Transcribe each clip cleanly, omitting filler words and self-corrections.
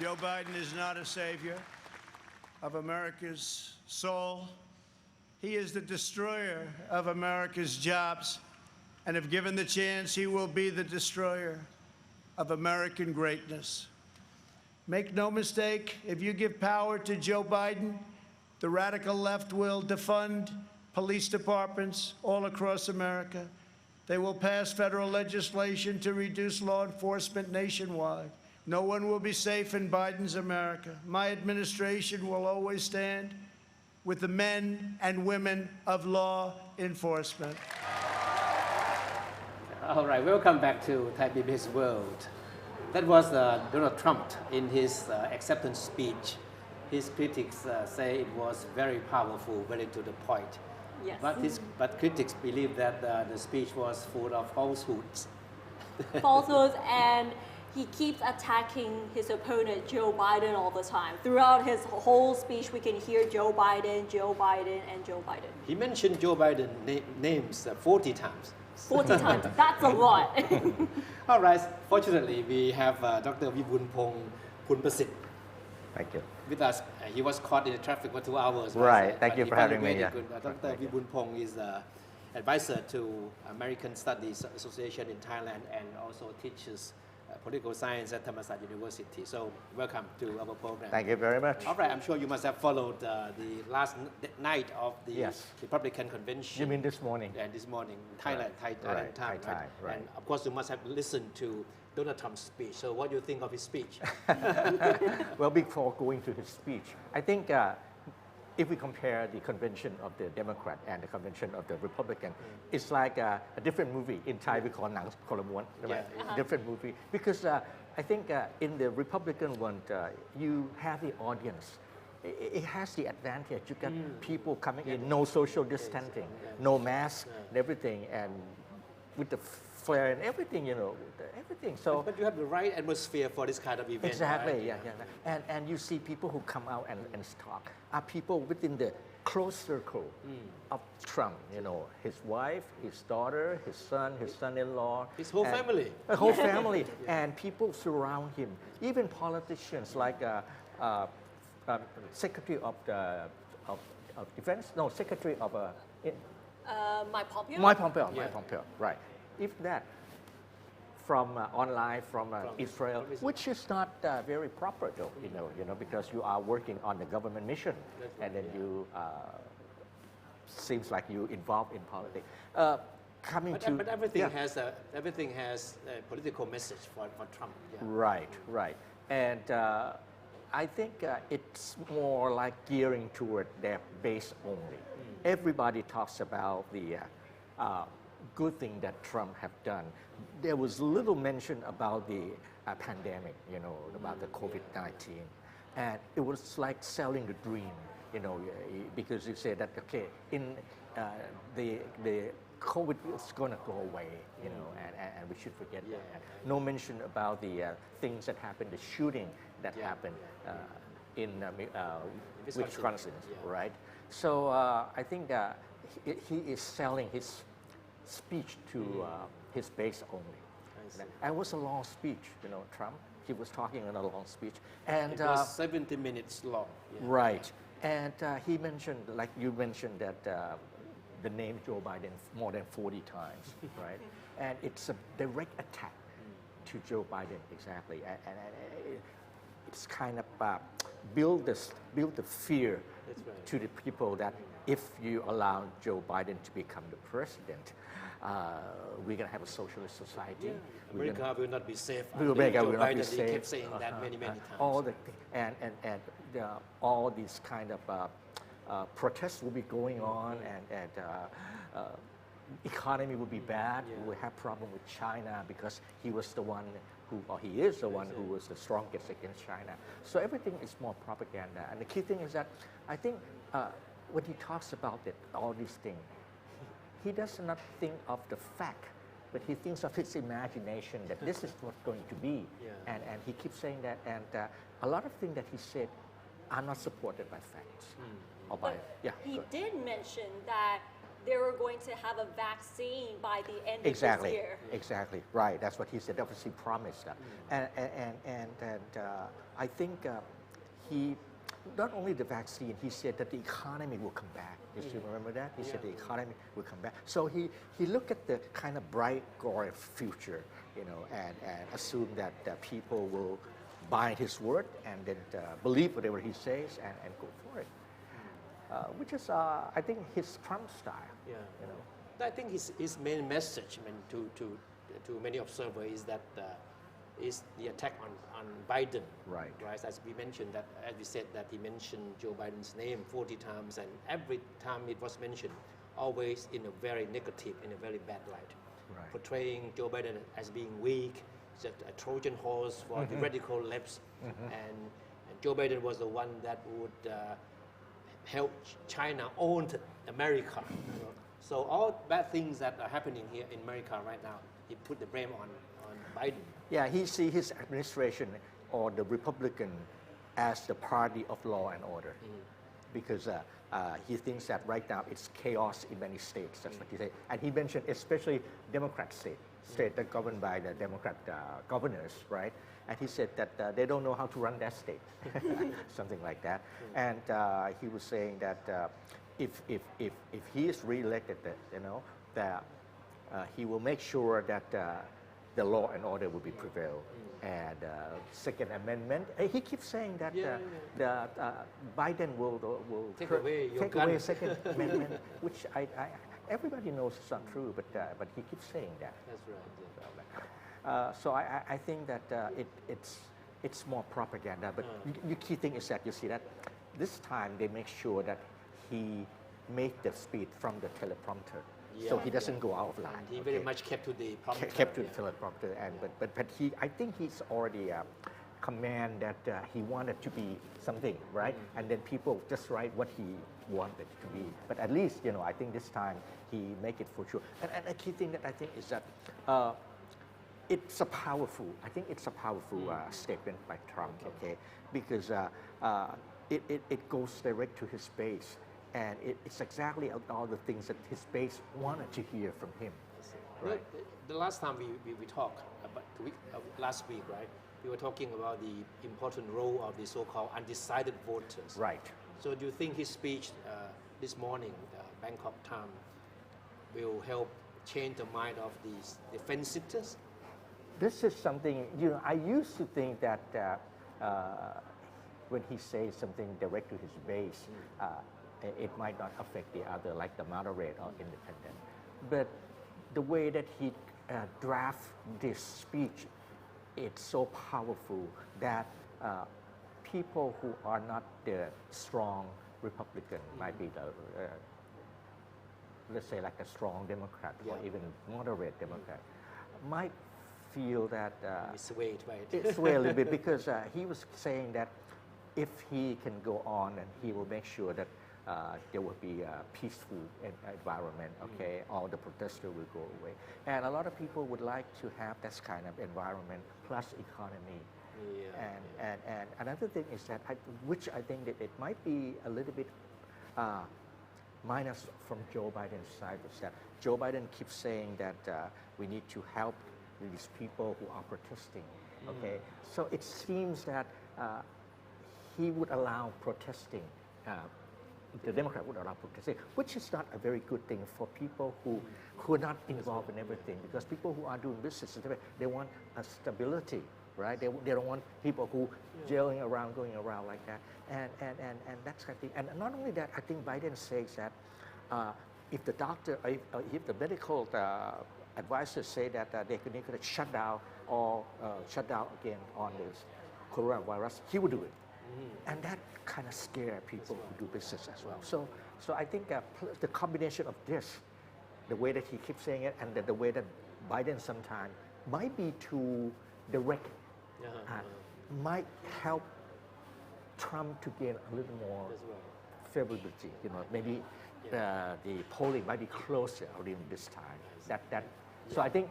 Joe Biden is not a savior of America's soul. He is the destroyer of America's jobs. And if given the chance, he will be the destroyer of American greatness. Make no mistake, if you give power to Joe Biden, the radical left will defund police departments all across America. They will pass federal legislation to reduce law enforcement nationwide. No one will be safe in Biden's America. My administration will always stand with the men and women of law enforcement. All right, welcome back to Thai PBS World. That was Donald Trump in his acceptance speech. His critics say it was very powerful, very to the point. Yes. But critics believe that the speech was full of falsehoods. Falsehoods, and he keeps attacking his opponent, Joe Biden, all the time. Throughout his whole speech, we can hear Joe Biden, Joe Biden, and Joe Biden. He mentioned Joe Biden names 40 times. 40 times, that's a lot. All right, fortunately, we have Dr. Vibunpong Punpasit Thank you. with us. He was caught in the traffic for 2 hours. Right, thank you for having me. Yeah. Yeah. Dr. Vibunpong is advisor to American Studies Association in Thailand and also teaches political science at Thammasat University. So welcome to our program. Thank you very much. All right, I'm sure you must have followed the last night of the Yes. Republican convention. You mean this morning? And this morning, Thailand, Right. Thailand Right. time, Thai time, right. And of course, you must have listened to Donald Trump's speech. So what do you think of his speech? Well, before going to his speech, I think if we compare the convention of the Democrat and the convention of the Republican, it's like a different movie. In Thai, we call it Nang Kolamuan, right? Yeah. Different movie. Because I think in the Republican one, you have the audience. It has the advantage. You got people coming in, no social distancing, no mask, and everything, and with the flare and everything, everything. So But you have the right atmosphere for this kind of event. exactly, right? yeah. And you see people who come out and talk are people within the close circle of Trump. His wife, his daughter, his son-in-law, His whole and family. the whole family, and people surround him. Even politicians like Secretary of Defense, no, Secretary of Mike Pompeo? Mike Pompeo, Yeah. Mike Pompeo, right. If that from online, from Israel, which is not very proper though, because you are working on the government mission, and then you seems like you involved in politics. But everything yeah. has a political message for Trump. Yeah. Right. And I think it's more like gearing toward their base only. Everybody talks about the good thing that Trump have done. There was little mention about the pandemic, about the COVID-19. And it was like selling the dream, because you say that, okay, in the COVID is going to go away, and we should forget that. No mention about the things that happened, the shooting that happened in Wisconsin, right? So I think he is selling his speech to his base only. And it was a long speech, Trump. He was talking in a long speech. And It was 70 minutes long. Yeah. Right. And he mentioned, like you mentioned, that the name Joe Biden more than 40 times, right? And it's a direct attack to Joe Biden, exactly. And it's kind of build the fear to the people that if you allow Joe Biden to become the president, we're going to have a socialist society. Yeah. America will not be safe. America will not be He safe. kept saying that many times. All all these kind of protests will be going on, and economy will be bad. We will have problem with China because he was the one he is the one who was the strongest against China. So everything is more propaganda. And the key thing is that I think when he talks about all these things, he does not think of the fact, but he thinks of his imagination that this is what's going to be. Yeah. And he keeps saying that. And a lot of things that he said are not supported by facts. Or by, But he did mention that they were going to have a vaccine by the end Exactly, of this year. exactly, right. That's what he said. That was he promised that, I think he not only the vaccine. He said that the economy will come back. Did you remember that? He said the economy will come back. So he looked at the kind of bright, glorious future, you know, and assumed that people will buy his word and then believe whatever he says and go for it. Which is, I think, his Trump style. Yeah. You know. I think his main message, I mean, to many observers is that is the attack on Biden. Right. Right. As we mentioned that, as we said that he mentioned Joe Biden's name 40 times, and every time it was mentioned, always in a very negative, in a very bad light, Right. portraying Joe Biden as being weak, just a Trojan horse for the radical lefts, and Joe Biden was the one that would help China own America. You know? So all bad things that are happening here in America right now, he put the blame on Biden. Yeah, he see his administration or the Republican as the party of law and order, because he thinks that right now it's chaos in many states. That's what he said, and he mentioned especially Democrat state that governed by the Democrat governors, right? And he said that they don't know how to run that state, something like that. And he was saying that if he is reelected, you know, that he will make sure that the law and order will be prevailed. And Second Amendment, he keeps saying that Biden will Take away your gun. Second Amendment, which everybody knows is not true, but he keeps saying that. That's right. So I think that it's more propaganda. But the key thing is that you see that this time they make sure that he make the speech from the teleprompter, so he doesn't go out of line. And he very much kept to the prompter. Kept to the teleprompter, and but he, I think he's already command that he wanted to be something, right? And then people just write what he wanted to be. But at least, you know, I think this time he make it for sure. And a key thing that I think is that it's a powerful, I think it's a powerful statement by Trump, okay? Because it goes direct to his base. And it's exactly all the things that his base wanted to hear from him. Right. The last time we talked, about last week, right? We were talking about the important role of the so-called undecided voters. Right. So do you think his speech this morning, Bangkok time, will help change the mind of the fence-sitters? This is something, you know, I used to think that when he says something direct to his base, it might not affect the other, like the moderate or independent. But the way that he draft this speech, it's so powerful that people who are not the strong Republican, might be the, let's say like a strong Democrat or even moderate Democrat, might feel that It's swayed, right? it's swayed a little bit, because he was saying that if he can go on, and he will make sure that there will be a peaceful environment, okay? All the protesters will go away. And a lot of people would like to have this kind of environment plus economy. And another thing is that, which I think that it might be a little bit minus from Joe Biden's side, is that Joe Biden keeps saying that we need to help these people who are protesting, okay? So it seems that he would allow protesting, the Democrat would allow protesting, which is not a very good thing for people who are not involved in everything, because people who are doing business, they want a stability, right? They don't want people who going around like that, and that's kind of thing. And not only that, I think Biden says that if the doctor, if the medical advisors say that they could shut down or shut down again on this coronavirus, he would do it. And that kind of scare people who do business as well. So I think the combination of this, the way that he keeps saying it, and the way that Biden sometimes might be too direct, might help Trump to gain a little more favorability. You know, maybe the polling might be closer during this time. So I think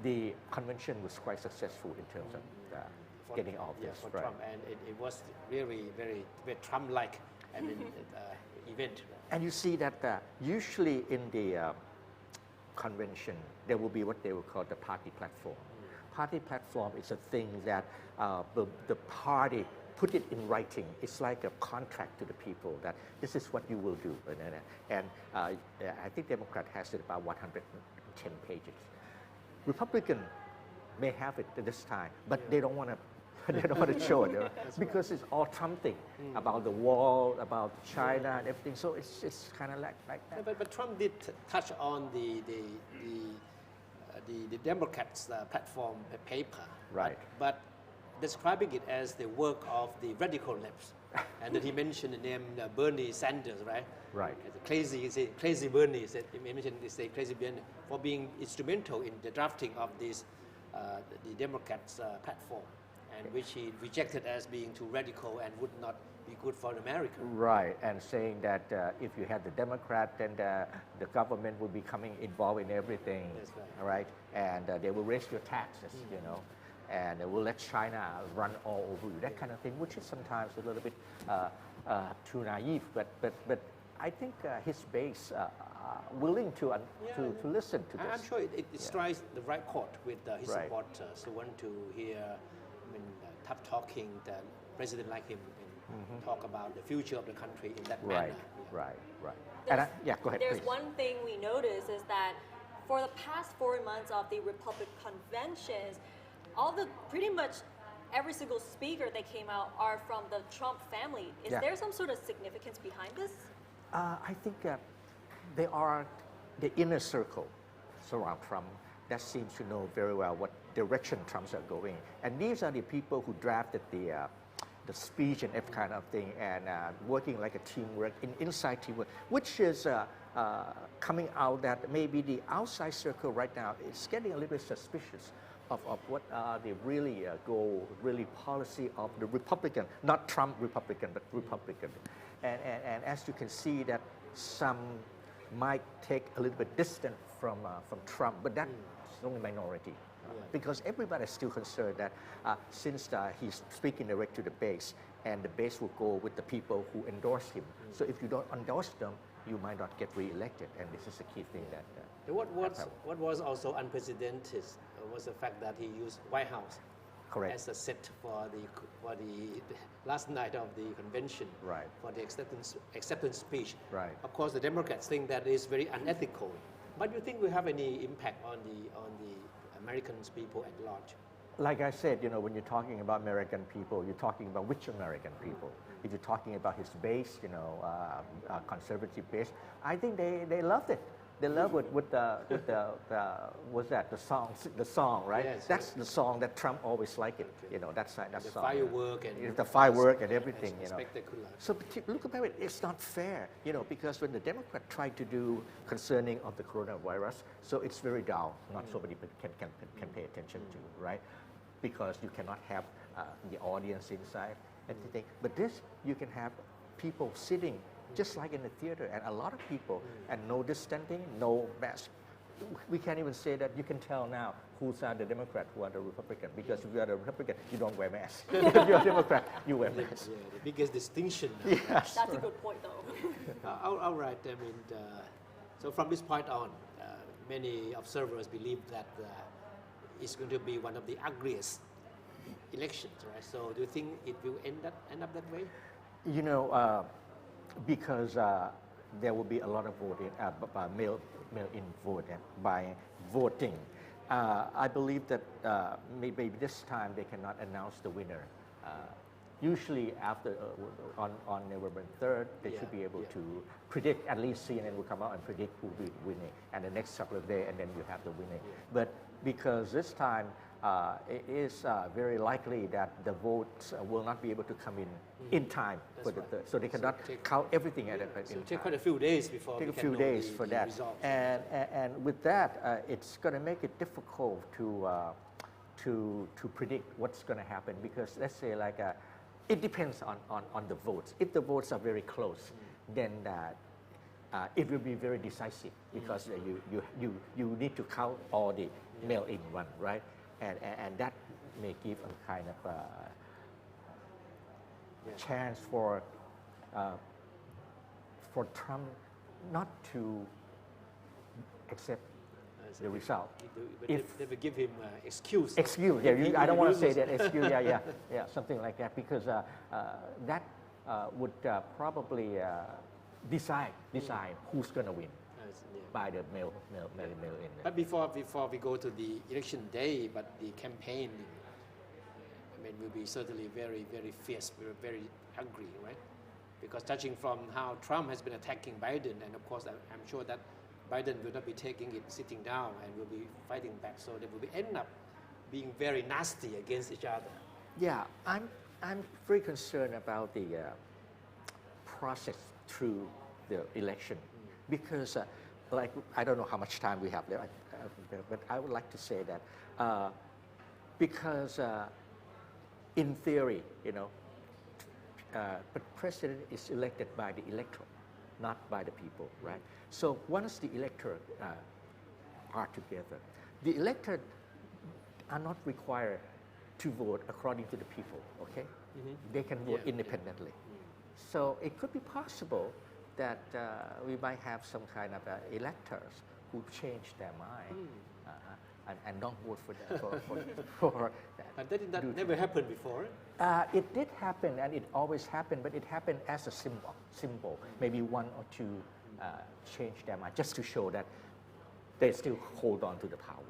the convention was quite successful in terms of getting all this for right. Trump, and it was really very Trump-like. I mean, event. And you see that usually in the convention, there will be what they will call the party platform. Party platform is a thing that the party put it in writing. It's like a contract to the people that this is what you will do. And I think Democrat has it about 110 pages. Republican may have it at this time, but they don't want to. They don't want to show it because it's all Trump thing about the wall, about China and everything. So it's kind of like that. But Trump did touch on the Democrats' platform paper. Right. But describing it as the work of the radical lefts, and then he mentioned the name Bernie Sanders, right? Right. Crazy Bernie. He mentioned crazy Bernie for being instrumental in the drafting of this the Democrats' platform, and which he rejected as being too radical and would not be good for America. Right, and saying that if you had the Democrat, then the government would be involved in everything. That's right. All right, and they will raise your taxes, you know, and they will let China run all over you, that kind of thing, which is sometimes a little bit too naive. But I think his base willing to listen to this. I'm sure it strikes the right chord with his Right. supporters who want to hear tough talking that president like him and talk about the future of the country in that manner. Right. And go ahead, There's please. one thing we notice is that for the past 4 months of the Republican conventions, pretty much every single speaker that came out are from the Trump family. Is Yeah. there some sort of significance behind this? I think they are the inner circle surround Trump that seems to know very well what direction Trumps are going. And these are the people who drafted the speech and that kind of thing, and working like a teamwork, inside teamwork, which is coming out that maybe the outside circle right now is getting a little bit suspicious of what are the really policy of the Republican, not Trump Republican, but Republican. And as you can see that some might take a little bit distant from Trump, but that's only minority. Because everybody is still concerned that since he's speaking direct to the base, and the base will go with the people who endorse him. So if you don't endorse them, you might not get re-elected, and this is a key thing that. What was also unprecedented was the fact that he used White House Correct. as a set for the last night of the convention, Right. for the acceptance speech. Right. Of course, the Democrats think that is very unethical. But you think will have any impact on the American people at large? Like I said, you know, when you're talking about American people, you're talking about which American people? If you're talking about his base, you know, conservative base, I think they loved it. They love it with the what's that? The song, right? Yes, that's the song that Trump always liked it. Okay. You know, that's The song. firework and The firework and everything, you know. spectacular. So look about it, it's not fair, you know, because when the Democrat tried to do concerning of the coronavirus, so it's very down, not so many people can pay attention to, right? Because you cannot have the audience inside and everything. But this, you can have people sitting just like in the theater, and a lot of people, and no distancing, no mask. We can't even say that you can tell now who's the Democrat, who are the Republican, because if you are the Republican, you don't wear masks. If you're a Democrat, you wear masks. Yeah, the biggest distinction. Yes. That's a good point, though. All right. I mean, so from this point on, many observers believe that it's going to be one of the ugliest elections, right? So do you think it will end up that way? You know, because there will be a lot of voting, mail-in vote by voting. I believe that maybe this time they cannot announce the winner. Usually after on November 3rd, they should be able to predict, at least CNN will come out and predict who will be winning, and the next couple of days, and then you have the winning. But because this time it is very likely that the votes will not be able to come in time for the third, so they cannot count everything at So in it take time. quite a few days before Take we a can few know days the, for the that, results. and with that, it's going to make it difficult to predict what's going to happen, because let's say like it depends on the votes. If the votes are very close, then it will be very decisive, because you need to count all the mail-in one, right? And that may give a kind of chance for for Trump not to accept the result. They will give him excuse. Excuse, yeah, I don't want to say that excuse, yeah, something like that, because that would probably decide who's going to win by the mail in. But before we go to the election day, but the campaign, I mean, will be certainly very, very fierce, very angry, right? Because judging from how Trump has been attacking Biden, and of course, I'm sure that Biden will not be taking it sitting down and will be fighting back. So they will end up being very nasty against each other. Yeah, I'm very concerned about the process through the election, because like, I don't know how much time we have left, but I would like to say that because in theory, but president is elected by the electorate, not by the people, right? So once the electorate are together, the electorate are not required to vote according to the people, okay? They can vote independently. So it could be possible that we might have some kind of electors who change their mind and don't vote for that. For that. But that never happened before. It did happen, and it always happened, but it happened as a symbol. Maybe one or two change their mind just to show that they still hold on to the power.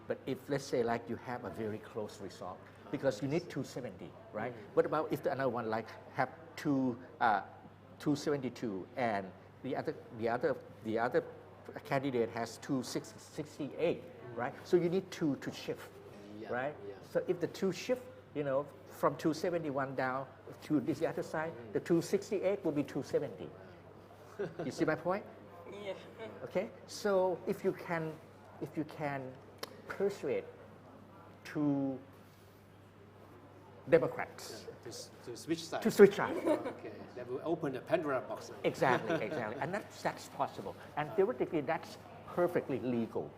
But if, let's say, like you have a very close result, because you need 270, right? What about if the another one like have 272 and the other candidate has 268, right? So you need two to shift, right? Yeah. So if the two shift, from 271 down to this other side, the 268 will be 270. You see my point? Yeah. Okay. So if you can persuade two Democrats To switch sides. to switch sides. Okay, that will open the Pandora box. Exactly, and that's possible, and theoretically that's perfectly legal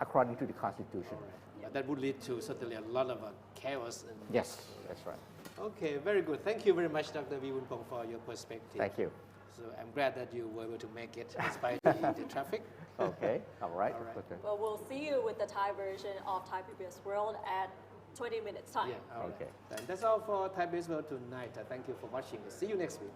according to the Constitution. But that would lead to certainly a lot of chaos. And Yes, that's right. Okay, very good. Thank you very much, Dr. Wee Woon Pong, for your perspective. Thank you. So I'm glad that you were able to make it despite the traffic. Okay, all right. All right. Okay. Well, we'll see you with the Thai version of Thai PBS World at 20 minutes time. Yeah, all right. Okay. And that's all for Thai Business World tonight. Thank you for watching. See you next week.